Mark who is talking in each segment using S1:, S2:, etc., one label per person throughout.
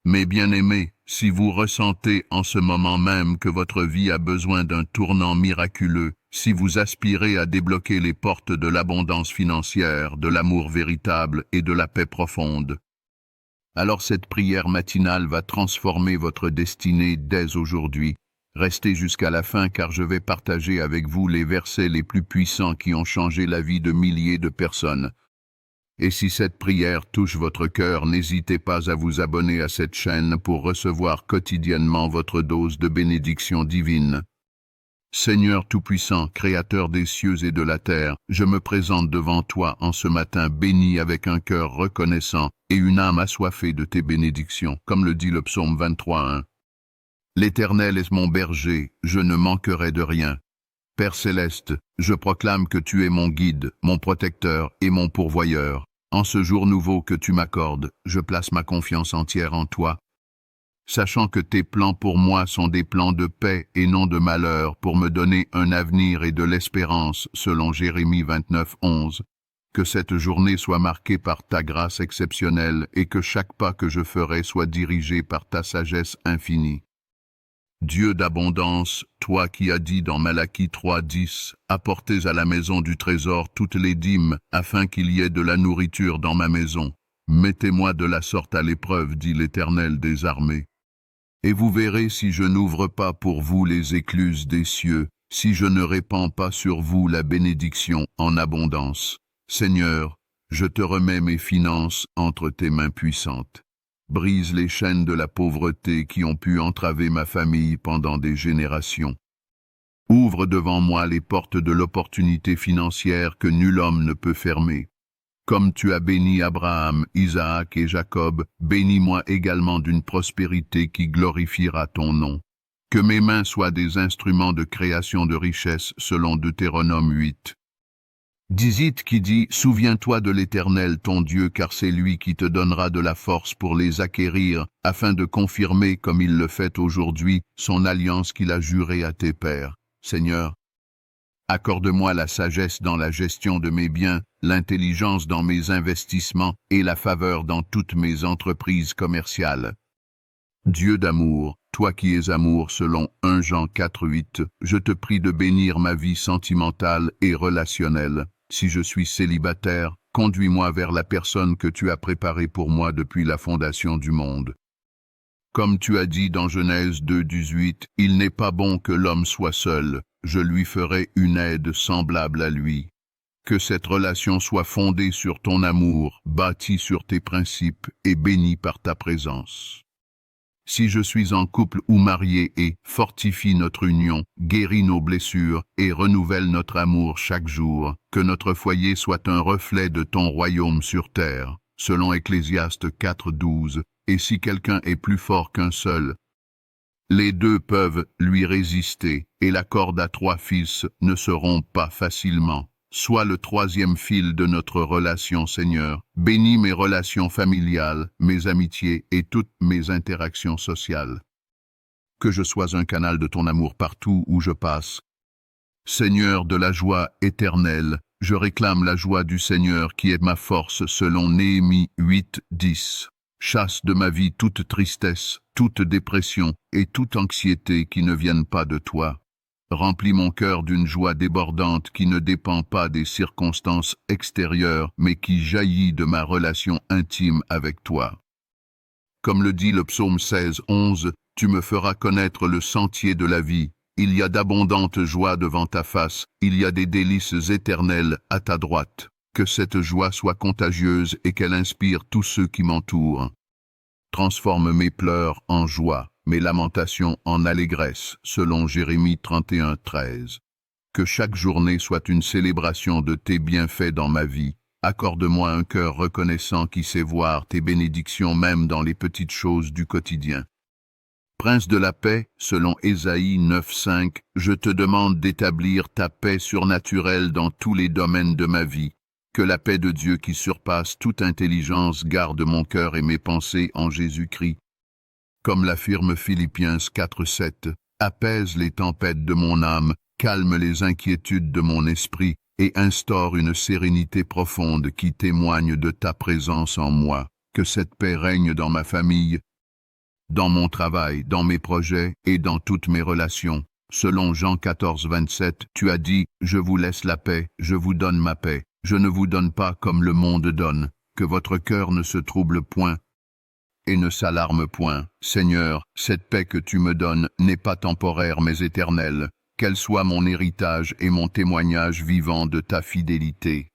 S1: Mes bien-aimés, si vous ressentez en ce moment même que votre vie a besoin d'un tournant miraculeux, si vous aspirez à débloquer les portes de l'abondance financière, de l'amour véritable et de la paix profonde, alors cette prière matinale va transformer votre destinée dès aujourd'hui. Restez jusqu'à la fin car je vais partager avec vous les versets les plus puissants qui ont changé la vie de milliers de personnes. Et si cette prière touche votre cœur, n'hésitez pas à vous abonner à cette chaîne pour recevoir quotidiennement votre dose de bénédiction divine. Seigneur Tout-Puissant, Créateur des cieux et de la terre, je me présente devant toi en ce matin béni avec un cœur reconnaissant et une âme assoiffée de tes bénédictions, comme le dit le psaume 23:1. L'Éternel est mon berger, je ne manquerai de rien. Père céleste, je proclame que tu es mon guide, mon protecteur et mon pourvoyeur. En ce jour nouveau que tu m'accordes, je place ma confiance entière en toi, sachant que tes plans pour moi sont des plans de paix et non de malheur pour me donner un avenir et de l'espérance, selon Jérémie 29:11. Que cette journée soit marquée par ta grâce exceptionnelle et que chaque pas que je ferai soit dirigé par ta sagesse infinie. Dieu d'abondance, toi qui as dit dans Malachie 3:10, « Apportez à la maison du trésor toutes les dîmes, afin qu'il y ait de la nourriture dans ma maison. Mettez-moi de la sorte à l'épreuve, dit l'Éternel des armées. Et vous verrez si je n'ouvre pas pour vous les écluses des cieux, si je ne répands pas sur vous la bénédiction en abondance. Seigneur, je te remets mes finances entre tes mains puissantes. Brise les chaînes de la pauvreté qui ont pu entraver ma famille pendant des générations. Ouvre devant moi les portes de l'opportunité financière que nul homme ne peut fermer. Comme tu as béni Abraham, Isaac et Jacob, bénis-moi également d'une prospérité qui glorifiera ton nom. Que mes mains soient des instruments de création de richesse selon Deutéronome 8. Dizit qui dit « Souviens-toi de l'Éternel ton Dieu, car c'est lui qui te donnera de la force pour les acquérir, afin de confirmer, comme il le fait aujourd'hui, son alliance qu'il a jurée à tes pères. Seigneur, accorde-moi la sagesse dans la gestion de mes biens, l'intelligence dans mes investissements et la faveur dans toutes mes entreprises commerciales. Dieu d'amour, toi qui es amour selon 1 Jean 4:8, je te prie de bénir ma vie sentimentale et relationnelle. Si je suis célibataire, conduis-moi vers la personne que tu as préparée pour moi depuis la fondation du monde. Comme tu as dit dans Genèse 2:18, « Il n'est pas bon que l'homme soit seul, je lui ferai une aide semblable à lui. » Que cette relation soit fondée sur ton amour, bâtie sur tes principes et bénie par ta présence. Si je suis en couple ou marié et fortifie notre union, guéris nos blessures et renouvelle notre amour chaque jour, que notre foyer soit un reflet de ton royaume sur terre, selon Ecclésiaste 4:12, et si quelqu'un est plus fort qu'un seul, les deux peuvent lui résister, et la corde à 3 fils ne se rompt pas facilement. Sois le 3e fil de notre relation, Seigneur. Bénis mes relations familiales, mes amitiés et toutes mes interactions sociales. Que je sois un canal de ton amour partout où je passe. Seigneur de la joie éternelle, je réclame la joie du Seigneur qui est ma force selon Néhémie 8:10. Chasse de ma vie toute tristesse, toute dépression et toute anxiété qui ne viennent pas de toi. Remplis mon cœur d'une joie débordante qui ne dépend pas des circonstances extérieures, mais qui jaillit de ma relation intime avec toi. Comme le dit le psaume 16:11, tu me feras connaître le sentier de la vie. Il y a d'abondantes joies devant ta face, il y a des délices éternelles à ta droite. Que cette joie soit contagieuse et qu'elle inspire tous ceux qui m'entourent. Transforme mes pleurs en joie, mes lamentations en allégresse, selon Jérémie 31:13. Que chaque journée soit une célébration de tes bienfaits dans ma vie. Accorde-moi un cœur reconnaissant qui sait voir tes bénédictions même dans les petites choses du quotidien. Prince de la paix, selon Ésaïe 9:5, je te demande d'établir ta paix surnaturelle dans tous les domaines de ma vie. Que la paix de Dieu qui surpasse toute intelligence garde mon cœur et mes pensées en Jésus-Christ. Comme l'affirme Philippiens 4:7, apaise les tempêtes de mon âme, calme les inquiétudes de mon esprit et instaure une sérénité profonde qui témoigne de ta présence en moi. Que cette paix règne dans ma famille, dans mon travail, dans mes projets et dans toutes mes relations. Selon Jean 14, 27, tu as dit, « Je vous laisse la paix, je vous donne ma paix. Je ne vous donne pas comme le monde donne. Que votre cœur ne se trouble point et ne s'alarme point. Seigneur, cette paix que tu me donnes n'est pas temporaire mais éternelle. Qu'elle soit mon héritage et mon témoignage vivant de ta fidélité.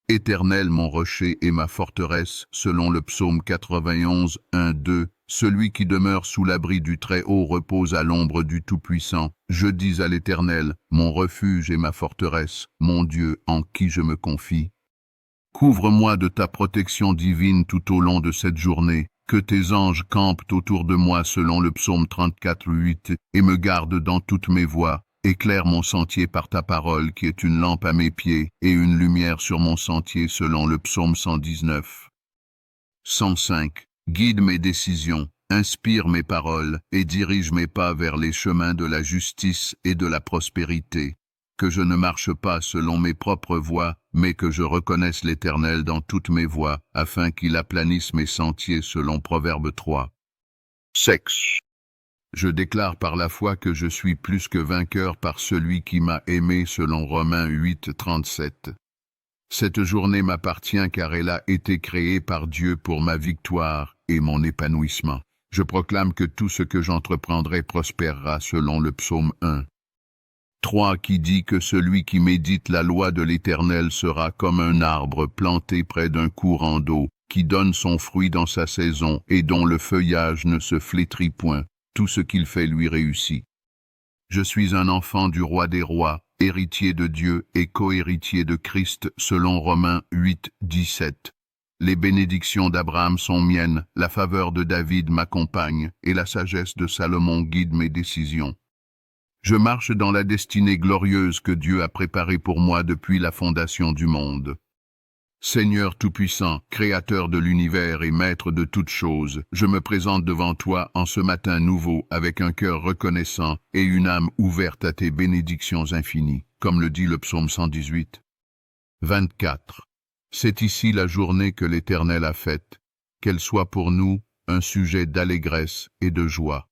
S1: Éternel mon rocher et ma forteresse, selon le psaume 91, 1, 2, celui qui demeure sous l'abri du Très-Haut repose à l'ombre du Tout-Puissant. Je dis à l'Éternel, mon refuge et ma forteresse, mon Dieu en qui je me confie. Couvre-moi de ta protection divine tout au long de cette journée, que tes anges campent autour de moi selon le psaume 34, 8, et me gardent dans toutes mes voies. Éclaire mon sentier par ta parole qui est une lampe à mes pieds et une lumière sur mon sentier selon le psaume 119. 105. Guide mes décisions, inspire mes paroles et dirige mes pas vers les chemins de la justice et de la prospérité. Que je ne marche pas selon mes propres voies, mais que je reconnaisse l'Éternel dans toutes mes voies, afin qu'il aplanisse mes sentiers selon Proverbe 3. Sexe. Je déclare par la foi que je suis plus que vainqueur par celui qui m'a aimé selon Romains 8, 37. Cette journée m'appartient car elle a été créée par Dieu pour ma victoire et mon épanouissement. Je proclame que tout ce que j'entreprendrai prospérera selon le psaume 1. 3 qui dit que celui qui médite la loi de l'Éternel sera comme un arbre planté près d'un courant d'eau, qui donne son fruit dans sa saison et dont le feuillage ne se flétrit point. Tout ce qu'il fait lui réussit. Je suis un enfant du roi des rois, héritier de Dieu et co-héritier de Christ selon Romains 8, 17. Les bénédictions d'Abraham sont miennes, la faveur de David m'accompagne et la sagesse de Salomon guide mes décisions. Je marche dans la destinée glorieuse que Dieu a préparée pour moi depuis la fondation du monde. Seigneur Tout-Puissant, Créateur de l'univers et Maître de toutes choses, je me présente devant toi en ce matin nouveau avec un cœur reconnaissant et une âme ouverte à tes bénédictions infinies, comme le dit le psaume 118. 24. C'est ici la journée que l'Éternel a faite, qu'elle soit pour nous un sujet d'allégresse et de joie.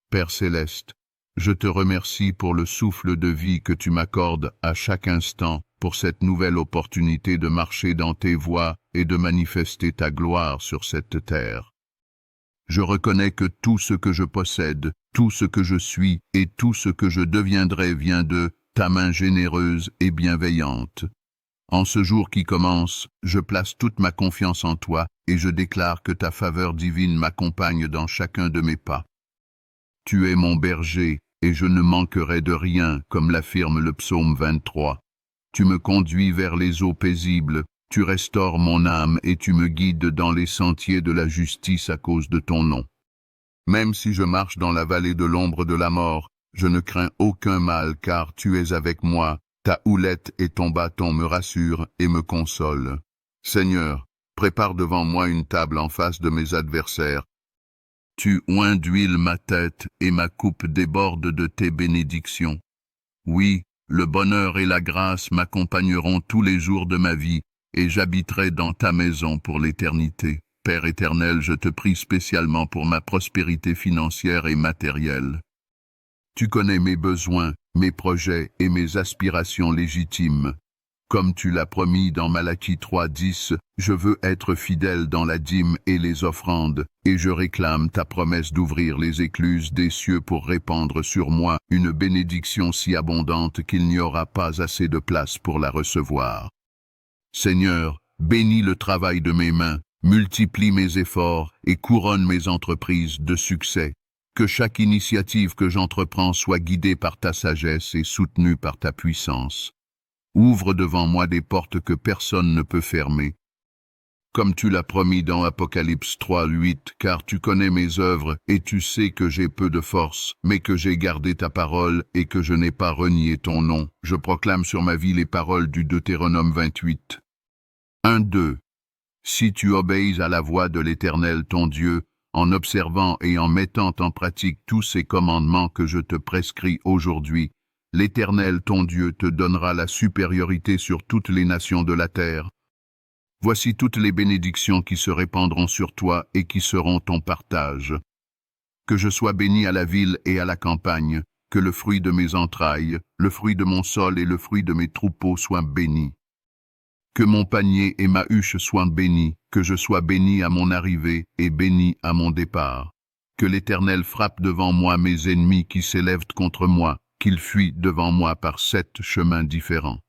S1: Père céleste, je te remercie pour le souffle de vie que tu m'accordes à chaque instant, pour cette nouvelle opportunité de marcher dans tes voies et de manifester ta gloire sur cette terre. Je reconnais que tout ce que je possède, tout ce que je suis et tout ce que je deviendrai vient de ta main généreuse et bienveillante. En ce jour qui commence, je place toute ma confiance en toi et je déclare que ta faveur divine m'accompagne dans chacun de mes pas. Tu es mon berger et je ne manquerai de rien, comme l'affirme le psaume 23. Tu me conduis vers les eaux paisibles, tu restaures mon âme et tu me guides dans les sentiers de la justice à cause de ton nom. Même si je marche dans la vallée de l'ombre de la mort, je ne crains aucun mal car tu es avec moi, ta houlette et ton bâton me rassurent et me consolent. Seigneur, prépare devant moi une table en face de mes adversaires. Tu oins d'huile ma tête et ma coupe déborde de tes bénédictions. Oui, le bonheur et la grâce m'accompagneront tous les jours de ma vie, et j'habiterai dans ta maison pour l'éternité. Père éternel, je te prie spécialement pour ma prospérité financière et matérielle. Tu connais mes besoins, mes projets et mes aspirations légitimes. Comme tu l'as promis dans Malachie 3:10, je veux être fidèle dans la dîme et les offrandes, et je réclame ta promesse d'ouvrir les écluses des cieux pour répandre sur moi une bénédiction si abondante qu'il n'y aura pas assez de place pour la recevoir. Seigneur, bénis le travail de mes mains, multiplie mes efforts et couronne mes entreprises de succès. Que chaque initiative que j'entreprends soit guidée par ta sagesse et soutenue par ta puissance. Ouvre devant moi des portes que personne ne peut fermer. Comme tu l'as promis dans Apocalypse 3:8, car tu connais mes œuvres et tu sais que j'ai peu de force, mais que j'ai gardé ta parole et que je n'ai pas renié ton nom. Je proclame sur ma vie les paroles du Deutéronome 28. 1-2. Si tu obéis à la voix de l'Éternel ton Dieu, en observant et en mettant en pratique tous ces commandements que je te prescris aujourd'hui, l'Éternel ton Dieu te donnera la supériorité sur toutes les nations de la terre. Voici toutes les bénédictions qui se répandront sur toi et qui seront ton partage. Que je sois béni à la ville et à la campagne, que le fruit de mes entrailles, le fruit de mon sol et le fruit de mes troupeaux soient bénis. Que mon panier et ma huche soient bénis, que je sois béni à mon arrivée et béni à mon départ. Que l'Éternel frappe devant moi mes ennemis qui s'élèvent contre moi, qu'ils fuient devant moi par 7 chemins différents.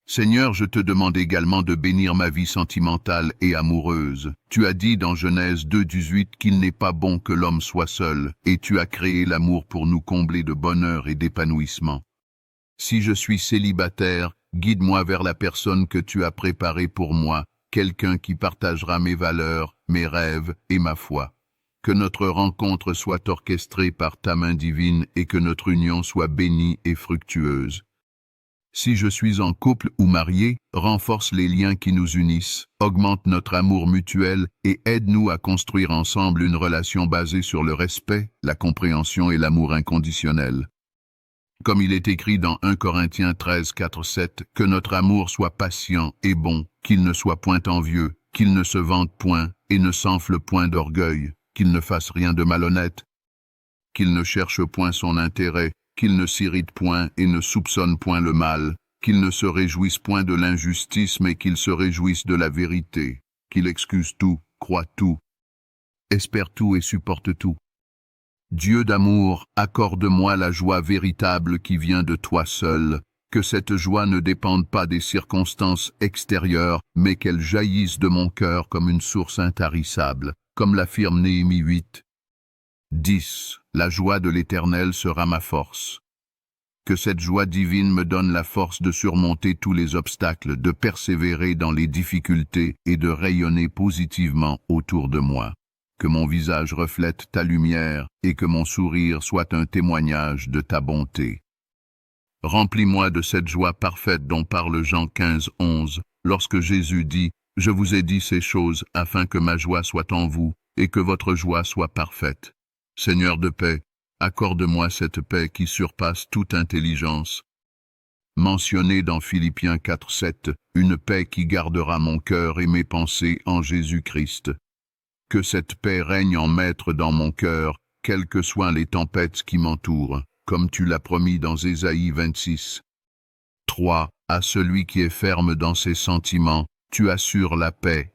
S1: Seigneur, je te demande également de bénir ma vie sentimentale et amoureuse. Tu as dit dans Genèse 2:18 qu'il n'est pas bon que l'homme soit seul, et tu as créé l'amour pour nous combler de bonheur et d'épanouissement. Si je suis célibataire, guide-moi vers la personne que tu as préparée pour moi, quelqu'un qui partagera mes valeurs, mes rêves et ma foi. Que notre rencontre soit orchestrée par ta main divine et que notre union soit bénie et fructueuse. Si je suis en couple ou marié, renforce les liens qui nous unissent, augmente notre amour mutuel et aide-nous à construire ensemble une relation basée sur le respect, la compréhension et l'amour inconditionnel. Comme il est écrit dans 1 Corinthiens 13:4-7, que notre amour soit patient et bon, qu'il ne soit point envieux, qu'il ne se vante point et ne s'enfle point d'orgueil, qu'il ne fasse rien de malhonnête, qu'il ne cherche point son intérêt, qu'il ne s'irrite point et ne soupçonne point le mal, qu'il ne se réjouisse point de l'injustice, mais qu'il se réjouisse de la vérité, qu'il excuse tout, croit tout, espère tout et supporte tout. Dieu d'amour, accorde-moi la joie véritable qui vient de toi seul, que cette joie ne dépende pas des circonstances extérieures, mais qu'elle jaillisse de mon cœur comme une source intarissable, comme l'affirme Néhémie 8. 10. La joie de l'Éternel sera ma force. Que cette joie divine me donne la force de surmonter tous les obstacles, de persévérer dans les difficultés et de rayonner positivement autour de moi. Que mon visage reflète ta lumière et que mon sourire soit un témoignage de ta bonté. Remplis-moi de cette joie parfaite dont parle Jean 15:11, lorsque Jésus dit « Je vous ai dit ces choses afin que ma joie soit en vous et que votre joie soit parfaite. » Seigneur de paix, accorde-moi cette paix qui surpasse toute intelligence. Mentionné dans Philippiens 4:7, une paix qui gardera mon cœur et mes pensées en Jésus-Christ. Que cette paix règne en maître dans mon cœur, quelles que soient les tempêtes qui m'entourent, comme tu l'as promis dans Ésaïe 26. 3. À celui qui est ferme dans ses sentiments, tu assures la paix,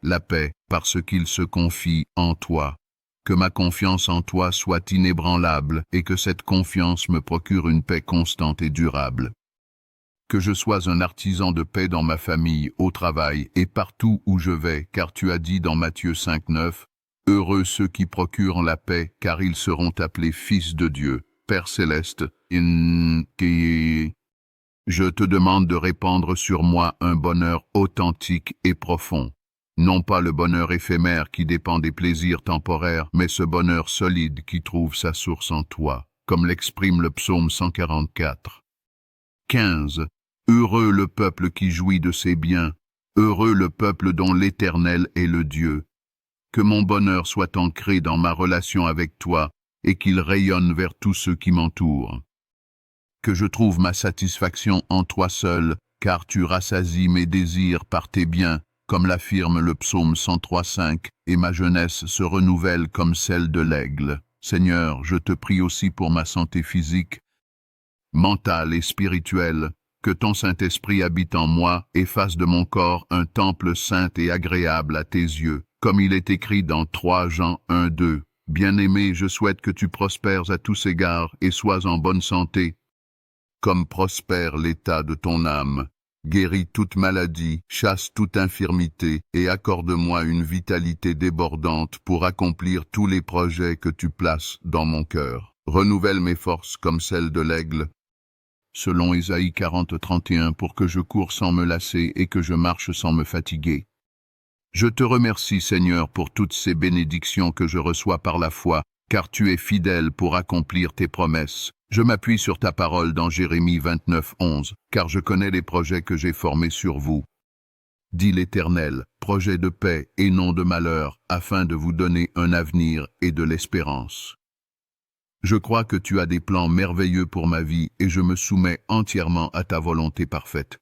S1: parce qu'il se confie en toi. Que ma confiance en toi soit inébranlable et que cette confiance me procure une paix constante et durable. Que je sois un artisan de paix dans ma famille, au travail et partout où je vais, car tu as dit dans Matthieu 5:9, « Heureux ceux qui procurent la paix, car ils seront appelés fils de Dieu. Père céleste, je te demande de répandre sur moi un bonheur authentique et profond. Non pas le bonheur éphémère qui dépend des plaisirs temporaires, mais ce bonheur solide qui trouve sa source en toi, comme l'exprime le psaume 144. 15. Heureux le peuple qui jouit de ses biens, heureux le peuple dont l'Éternel est le Dieu. Que mon bonheur soit ancré dans ma relation avec toi et qu'il rayonne vers tous ceux qui m'entourent. Que je trouve ma satisfaction en toi seul, car tu rassasies mes désirs par tes biens, comme l'affirme le psaume 103:5, et ma jeunesse se renouvelle comme celle de l'aigle. Seigneur, je te prie aussi pour ma santé physique, mentale et spirituelle, que ton Saint-Esprit habite en moi et fasse de mon corps un temple saint et agréable à tes yeux, comme il est écrit dans 3 Jean 1:2. Bien-aimé, je souhaite que tu prospères à tous égards et sois en bonne santé, comme prospère l'état de ton âme. Guéris toute maladie, chasse toute infirmité et accorde-moi une vitalité débordante pour accomplir tous les projets que tu places dans mon cœur. Renouvelle mes forces comme celles de l'aigle, selon Ésaïe 40:31, pour que je cours sans me lasser et que je marche sans me fatiguer. Je te remercie, Seigneur, pour toutes ces bénédictions que je reçois par la foi, car tu es fidèle pour accomplir tes promesses. Je m'appuie sur ta parole dans Jérémie 29:11, car je connais les projets que j'ai formés sur vous, dit l'Éternel, projets de paix et non de malheur, afin de vous donner un avenir et de l'espérance. Je crois que tu as des plans merveilleux pour ma vie et je me soumets entièrement à ta volonté parfaite.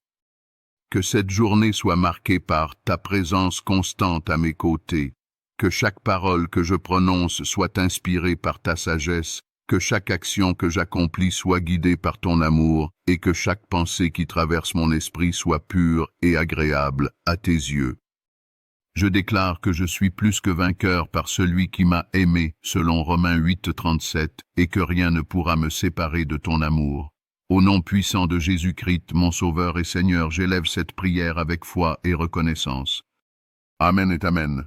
S1: Que cette journée soit marquée par ta présence constante à mes côtés. Que chaque parole que je prononce soit inspirée par ta sagesse. Que chaque action que j'accomplis soit guidée par ton amour, et que chaque pensée qui traverse mon esprit soit pure et agréable à tes yeux. Je déclare que je suis plus que vainqueur par celui qui m'a aimé, selon Romains 8:37, et que rien ne pourra me séparer de ton amour. Au nom puissant de Jésus-Christ, mon Sauveur et Seigneur, j'élève cette prière avec foi et reconnaissance. Amen et Amen.